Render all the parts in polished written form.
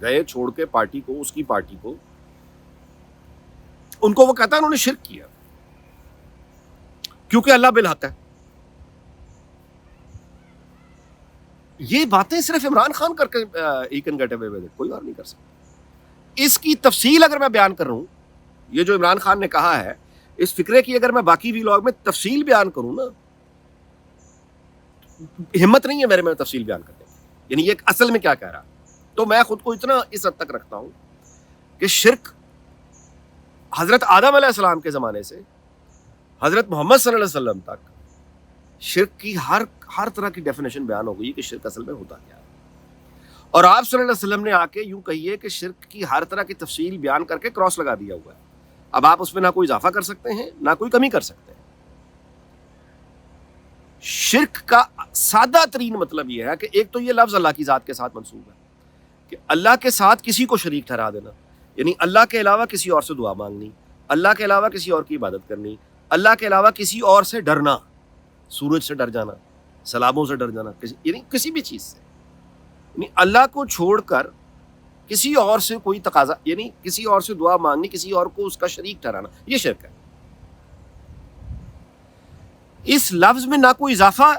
گئے چھوڑ کے پارٹی کو, اس کی پارٹی کو, ان کو وہ کہتا ہے انہوں نے شرک کیا کیونکہ اللہ بالحق ہے. یہ باتیں صرف عمران خان کر کے ہی can get away with it, کوئی اور نہیں کر سکتا. اس کی تفصیل اگر میں بیان کر رہا ہوں, یہ جو عمران خان نے کہا ہے اس فکرے کی اگر میں باقی ویلاگ میں تفصیل بیان کروں نا, ہمت نہیں ہے میرے میں تفصیل بیان کرنے کی, یعنی یہ اصل میں کیا کہہ رہا. تو میں خود کو اتنا اس حد تک رکھتا ہوں کہ شرک حضرت آدم علیہ السلام کے زمانے سے حضرت محمد صلی اللہ علیہ وسلم تک شرک کی ہر طرح کی ڈیفینیشن بیان ہو گئی کہ شرک اصل میں ہوتا کیا ہے. اور آپ صلی اللہ علیہ وسلم نے آ کے یوں کہیے کہ شرک کی ہر طرح کی تفصیل بیان کر کے کراس لگا دیا ہوا ہے. اب آپ اس میں نہ کوئی اضافہ کر سکتے ہیں نہ کوئی کمی کر سکتے ہیں. شرک کا سادہ ترین مطلب یہ ہے کہ ایک تو یہ لفظ اللہ کی ذات کے ساتھ منسوب ہے, کہ اللہ کے ساتھ کسی کو شریک ٹھہرا دینا, یعنی اللہ کے علاوہ کسی اور سے دعا مانگنی, اللہ کے علاوہ کسی اور کی عبادت کرنی, اللہ کے علاوہ کسی اور سے ڈرنا, سورج سے ڈر جانا, سیلابوں سے ڈر جانا, یعنی کسی بھی چیز سے, یعنی اللہ کو چھوڑ کر کسی اور سے کوئی تقاضا, یعنی کسی اور سے دعا مانگنی, کسی اور کو اس کا شریک ٹھہرانا, یہ شرک ہے. اس لفظ میں نہ کوئی اضافہ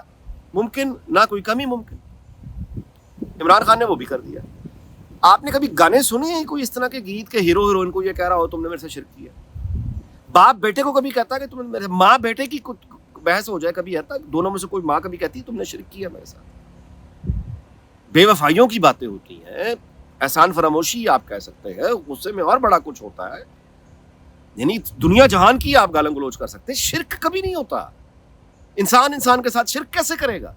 ممکن نہ کوئی کمی ممکن. عمران خان نے وہ بھی کر دیا. آپ نے کبھی گانے سنے ہیں کوئی اس طرح کے گیت کے ہیرو ہیروئن کو یہ کہہ رہا ہو تم نے میرے سے شرک کیا؟ باپ بیٹے کو کبھی کہتا ہے کہ تم نے میرے, ماں بیٹے کی بحث ہو جائے کبھی ہے دونوں میں سے کوئی ماں کبھی کہتی ہے تم نے شرک کیا میرے ساتھ. بے وفائیوں کی باتیں ہوتی ہیں, احسان فراموشی آپ کہہ سکتے ہیں, غصے میں اور بڑا کچھ ہوتا ہے, یعنی دنیا جہان کی آپ گالن گلوچ کر سکتے ہیں. شرک کبھی نہیں ہوتا. انسان کے ساتھ شرک کیسے کرے گا؟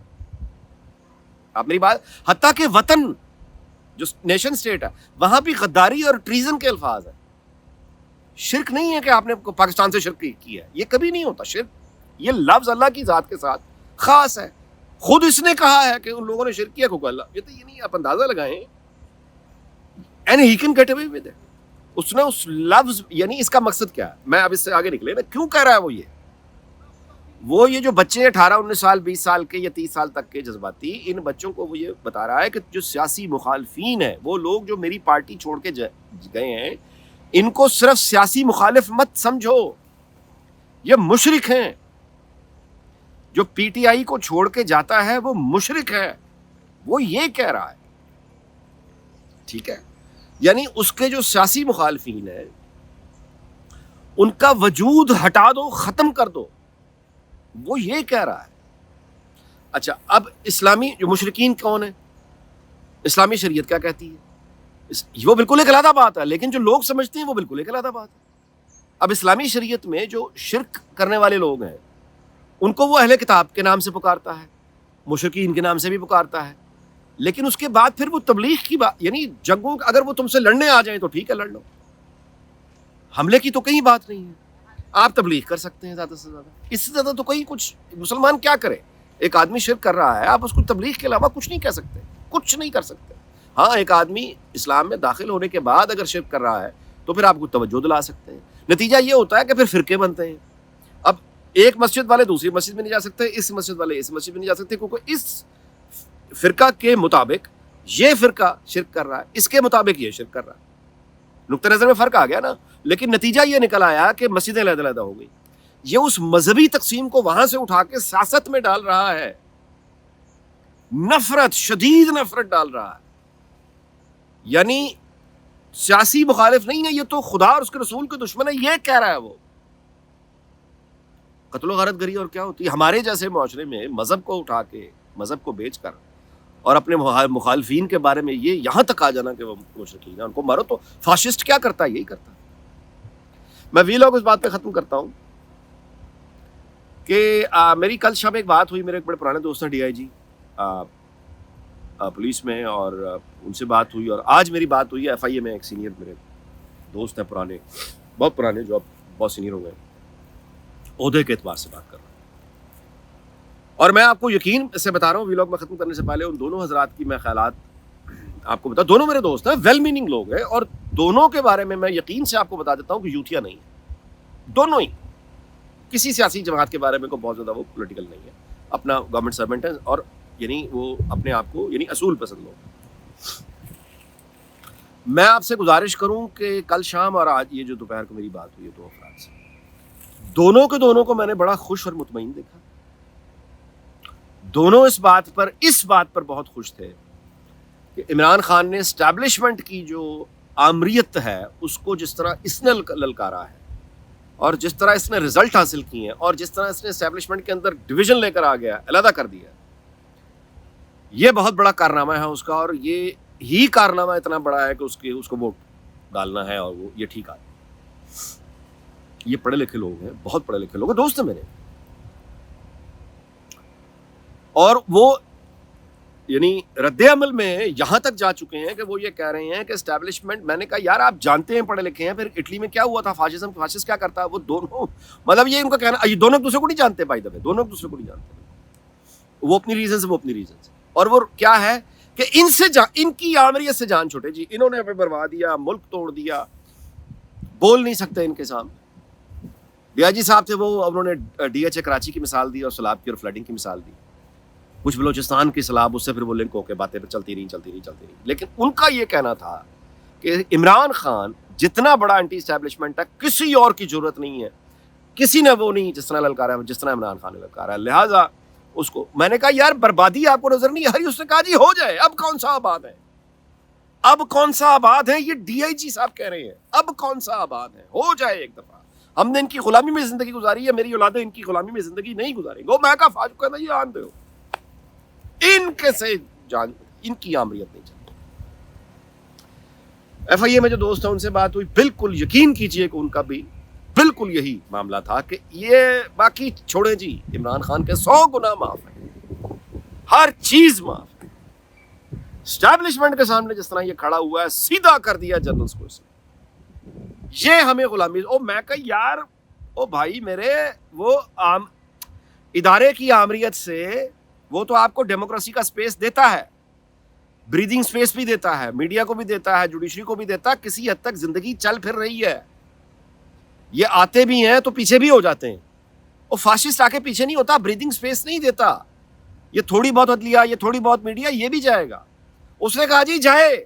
آپ میری بات, حتیٰ کہ وطن جو نیشن سٹیٹ ہے وہاں بھی غداری اور ٹریزن کے الفاظ ہیں. شرک نہیں ہے کہ آپ نے پاکستان سے شرک کی ہے, یہ کبھی نہیں ہوتا. شرک یہ لفظ اللہ کی ذات کے ساتھ خاص ہے. خود اس نے کہا ہے کہ ان لوگوں نے شرک کیا کو اللہ, یہ تو یہ نہیں, آپ اندازہ لگائیں. And he can get away with it. اس نے اس لفظ, یعنی اس کا مقصد کیا ہے, میں اب اس سے آگے نکلے نا کیوں کہہ رہا ہے وہ یہ جو بچے 18 19 سال 20 سال کے یا 30 سال تک کے جذباتی, ان بچوں کو وہ یہ بتا رہا ہے کہ جو سیاسی مخالفین ہیں, وہ لوگ جو میری پارٹی چھوڑ کے گئے ہیں, ان کو صرف سیاسی مخالف مت سمجھو, یہ مشرک ہیں. جو پی ٹی آئی کو چھوڑ کے جاتا ہے وہ مشرک ہے, وہ یہ کہہ رہا ہے. ٹھیک ہے, یعنی اس کے جو سیاسی مخالفین ہیں ان کا وجود ہٹا دو, ختم کر دو, وہ یہ کہہ رہا ہے. اچھا, اب اسلامی جو مشرکین کون ہیں, اسلامی شریعت کیا کہتی ہے؟ وہ بالکل ایک علیحدہ بات ہے, لیکن جو لوگ سمجھتے ہیں وہ بالکل ایک علیحدہ بات ہے. اب اسلامی شریعت میں جو شرک کرنے والے لوگ ہیں ان کو وہ اہل کتاب کے نام سے پکارتا ہے, مشرکین کے نام سے بھی پکارتا ہے, لیکن اس کے بعد پھر وہ تبلیغ کی بات, یعنی جنگوں, اگر وہ تم سے لڑنے آ جائیں تو ٹھیک ہے لڑ لو, حملے کی تو کہیں بات نہیں ہے. آپ تبلیغ کر سکتے ہیں زیادہ سے زیادہ, اس سے زیادہ تو کہیں کچھ مسلمان کیا کرے. ایک آدمی شرک کر رہا ہے, آپ اس کو تبلیغ کے علاوہ کچھ نہیں کہہ سکتے, کچھ نہیں کر سکتے. ہاں, ایک آدمی اسلام میں داخل ہونے کے بعد اگر شرک کر رہا ہے تو پھر آپ کو توجہ دلا سکتے ہیں. نتیجہ یہ ہوتا ہے کہ پھر فرقے بنتے ہیں. اب ایک مسجد والے دوسری مسجد میں نہیں جا سکتے, اس مسجد والے اس مسجد میں نہیں جا سکتے, کیونکہ اس فرقہ کے مطابق یہ فرقہ شرک کر رہا ہے, اس کے مطابق یہ شرک کر رہا ہے. نقطہ نظر میں فرق آ گیا نا, لیکن نتیجہ یہ نکل آیا کہ مسجدیں علیحدہ علیحدہ ہو گئی. یہ اس مذہبی تقسیم کو وہاں سے اٹھا کے سیاست میں ڈال رہا ہے, نفرت, شدید نفرت ڈال رہا ہے. یعنی سیاسی مخالف نہیں ہے, یہ تو خدا اور اس کے رسول کے دشمن ہے, یہ کہہ رہا ہے وہ. قتل و غارت گری اور کیا ہوتی ہے ہمارے جیسے معاشرے میں, مذہب کو اٹھا کے, مذہب کو بیچ کر اور اپنے مخالفین کے بارے میں یہ یہاں تک آ جانا کہ وہ مشرکین ہیں, ان کو مارو. تو فاشسٹ کیا کرتا ہے, یہی کرتا ہے. میں ویلاگ اس بات پہ ختم کرتا ہوں کہ میری کل شب ایک بات ہوئی, میرے ایک بڑے پرانے دوست ہیں ڈی آئی جی پولیس میں, اور ان سے بات ہوئی, اور آج میری بات ہوئی ہے ایف آئی اے میں. ایک سینئر میرے دوست ہیں, پرانے, بہت پرانے, جو اب بہت سینئر ہو گئے, عہدے کے اعتبار سے بات کر رہا ہوں. اور میں آپ کو یقین سے بتا رہا ہوں, ویلاگ میں ختم کرنے سے پہلے ان دونوں حضرات کی میں خیالات آپ کو بتا, دونوں میرے دوست ہیں, ویل میننگ لوگ ہیں, اور دونوں کے بارے میں یقین سے آپ کو بتا دیتا ہوں کہ یوتھیا نہیں ہے. دونوں ہی کسی سیاسی جماعت کے بارے میں کو بہت زیادہ وہ پولیٹیکل نہیں ہے, اپنا گورنمنٹ سرونٹ ہے, اور یعنی وہ اپنے آپ کو یعنی اصول پسند لوگ. میں آپ سے گزارش کروں کہ کل شام اور آج یہ جو دوپہر کو میری بات ہوئی ہے 2 افراد سے، دونوں کو میں نے بڑا خوش اور مطمئن دیکھا. دونوں اس بات پر بہت خوش تھے کہ عمران خان نے اسٹیبلشمنٹ کی جو آمریت ہے اس کو جس طرح اس نے للکارا ہے اور جس طرح اس نے رزلٹ حاصل کیے ہیں اور جس طرح اس نے اسٹیبلشمنٹ کے اندر ڈویژن لے کر آ گیا، علیحدہ کر دیا، یہ بہت بڑا کارنامہ ہے اس کا. اور یہ ہی کارنامہ اتنا بڑا ہے کہ اس کو ووٹ ڈالنا ہے اور وہ یہ ٹھیک آ. یہ پڑھے لکھے لوگ ہیں، بہت پڑھے لکھے لوگ ہیں، دوست ہیں میرے. اور وہ یعنی رد عمل میں یہاں تک جا چکے ہیں کہ وہ یہ کہہ رہے ہیں کہ اسٹیبلشمنٹ، میں نے کہا یار آپ جانتے ہیں پڑھے لکھے ہیں، پھر اٹلی میں کیا ہوا تھا، فاشسٹ کیا کرتا ہے، وہ دونوں مطلب یہ ان کا کہنا، یہ دونوں ایک دوسرے کو نہیں جانتے، بائی دا وے دونوں ایک دوسرے کو نہیں جانتے، وہ اپنی ریزنز اور وہ کیا ہے کہ ان کی آمریت سے جان چھوٹے جی. انہوں نے ہمیں بروا دیا، ملک توڑ دیا، بول نہیں سکتے ان کے سامنے. ڈیا جی صاحب تھے، وہ انہوں نے ڈی ایچ اے کراچی کی مثال دی اور سیلاب کی اور فلڈنگ کی مثال دی. کچھ بلوچستان کی سیلاب، اس سے پھر وہ لنک ہو کے باتیں پہ چلتی رہی. لیکن ان کا یہ کہنا تھا کہ عمران خان جتنا بڑا اینٹی اسٹیبلشمنٹ ہے، کسی اور کی ضرورت نہیں ہے، کسی نے وہ نہیں جس طرح للکارا ہے، جس طرح عمران خان نے للکارا ہے. لہٰذا اس کو میں نے کہا یار بربادی آپ کو نظر نہیں آ رہی؟ اس نے کہا جی ہو جائے، اب کون سا آباد ہے، یہ ڈی آئی جی صاحب کہہ رہے ہیں، اب کون سا آباد ہے، ہو جائے ایک دفعہ. ہم نے ان کی غلامی میں زندگی گزاری ہے، میری اولادیں ان کی غلامی میں زندگی نہیں گزاریں گے. میں کہا فاجو کہنا یہ آن دو، ان کے سے ان کی آمریت نہیں چلتی. ایف آئی اے میں جو دوست ہیں ان سے بات ہوئی، بالکل یقین کیجئے کہ ان کا بھی بالکل یہی معاملہ تھا کہ یہ باقی چھوڑیں جی، عمران خان کے 100 گنا معاف ہے، ہر چیز معاف ہے. اسٹیبلشمنٹ کے سامنے جس طرح یہ کھڑا ہوا ہے، سیدھا کر دیا جنرلز کو اس نے، یہ ہمیں غلامی. میں کہ یار بھائی میرے، وہ ادارے کی آمریت سے وہ تو آپ کو ڈیموکریسی کا سپیس دیتا ہے، بریدنگ سپیس بھی دیتا ہے، میڈیا کو بھی دیتا ہے، جوڈیشری کو بھی دیتا ہے، کسی حد تک زندگی چل پھر رہی ہے. یہ آتے بھی ہیں تو پیچھے بھی ہو جاتے ہیں. اور فاشسٹ آ کے پیچھے نہیں ہوتا، بریدنگ سپیس نہیں دیتا. یہ تھوڑی بہت عدلیہ، یہ تھوڑی بہت میڈیا، یہ بھی جائے گا. اس نے کہا جی جائے،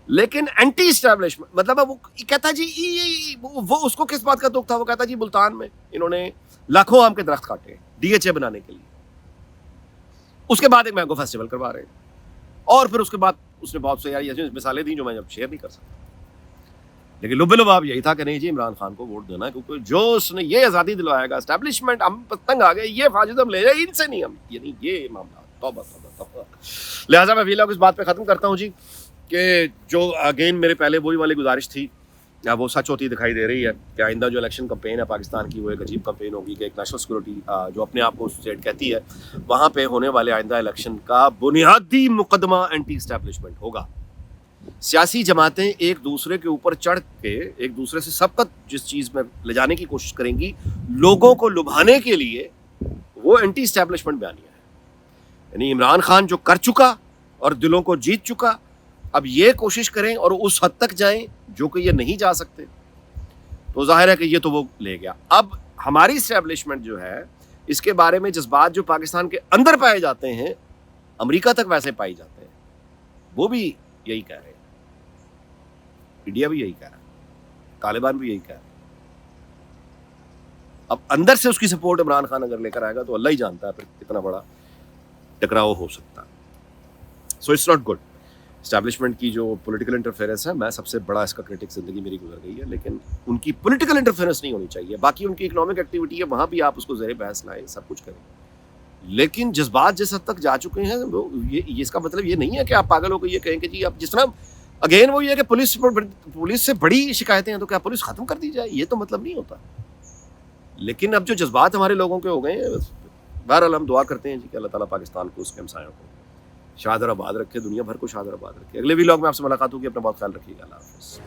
لیکن اینٹی اسٹیبلشمنٹ مطلب وہ کہتا جی وہ اس کو کس بات کا دکھ تھا، وہ کہتا جی ملتان میں انہوں نے لاکھوں آم کے درخت کاٹے ڈی ایچ اے بنانے کے لیے، اس کے بعد ایک مینگو فیسٹیول کروا رہے ہیں، اور پھر اس کے بعد اس نے بہت سے یار ایسی مثالیں دی جو میں شیئر نہیں کر سکتا. لیکن لب لباب یہی تھا کہ نہیں جی عمران خان کو ووٹ دینا، کیونکہ جو اس نے یہ آزادی دلوایا گا اسٹیبلشمنٹ، ہم تنگ آ گئے، یہ فاشزم لے جائے ان سے نہیں، ہم یعنی یہ معاملہ توبہ. لہٰذا میں ویلاگ اس بات پہ ختم کرتا ہوں جی کہ جو اگین میرے پہلے وہی والی گزارش تھی وہ سچ ہوتی دکھائی دے رہی ہے کہ آئندہ جو الیکشن کمپین ہے پاکستان کی، وہ ایک عجیب کمپین ہوگی کہ ایک نیشنل سیکورٹی جو اپنے آپ کو اسٹیٹ کہتی ہے، وہاں پہ ہونے والے آئندہ الیکشن کا بنیادی مقدمہ اینٹی اسٹیبلشمنٹ ہوگا. سیاسی جماعتیں ایک دوسرے کے اوپر چڑھ کے ایک دوسرے سے سبقت جس چیز میں لے جانے کی کوشش کریں گی، لوگوں کو لبھانے کے لیے، وہ اینٹی اسٹیبلشمنٹ بیانیہ ہے. یعنی عمران خان جو کر چکا اور دلوں کو جیت چکا، اب یہ کوشش کریں اور اس حد تک جائیں جو کہ یہ نہیں جا سکتے. تو ظاہر ہے کہ یہ تو وہ لے گیا. اب ہماری اسٹیبلشمنٹ جو ہے، اس کے بارے میں جذبات جو پاکستان کے اندر پائے جاتے ہیں، امریکہ تک ویسے پائی جاتے ہیں، وہ بھی یہی کہہ رہے ہیں، انڈیا بھی یہی کہہ رہا ہے، طالبان بھی یہی کہہ رہا ہے. اب اندر سے اس کی سپورٹ عمران خان اگر لے کر آئے گا تو اللہ ہی جانتا ہے پھر کتنا بڑا ٹکراؤ ہو سکتا ہے. So it's not good. Establishment کی جو پولیٹیکل انٹرفیئرنس ہے، میں سب سے بڑا اس کا کرٹک زندگی میری گزر گئی ہے، لیکن ان کی پولیٹیکل انٹرفیئرنس نہیں ہونی چاہیے. باقی ان کی اکنامک ایکٹیویٹی ہے، وہاں بھی آپ اس کو زیر بحث لائیں، سب کچھ کریں، لیکن جذبات جس حد تک جا چکے ہیں، یہ اس کا مطلب یہ نہیں ہے کہ آپ پاگل ہو کے یہ کہیں کہ جی اب جس طرح اگین وہ یہ کہ پولیس سے بڑی شکایتیں ہیں تو کیا پولیس ختم کر دی جائے، یہ تو مطلب نہیں ہوتا. لیکن اب جو جذبات ہمارے لوگوں کے ہو گئے ہیں، بہرحال ہم دعا کرتے ہیں جی کہ اللہ تعالیٰ پاکستان کو اس کے ہمسایوں کو شاد اور آباد رکھے، دنیا بھر کو شاد اور آباد رکھے. اگلے ویلاگ میں آپ سے ملاقات ہوگی، اپنا بہت خیال رکھیے گا. اللہ حافظ.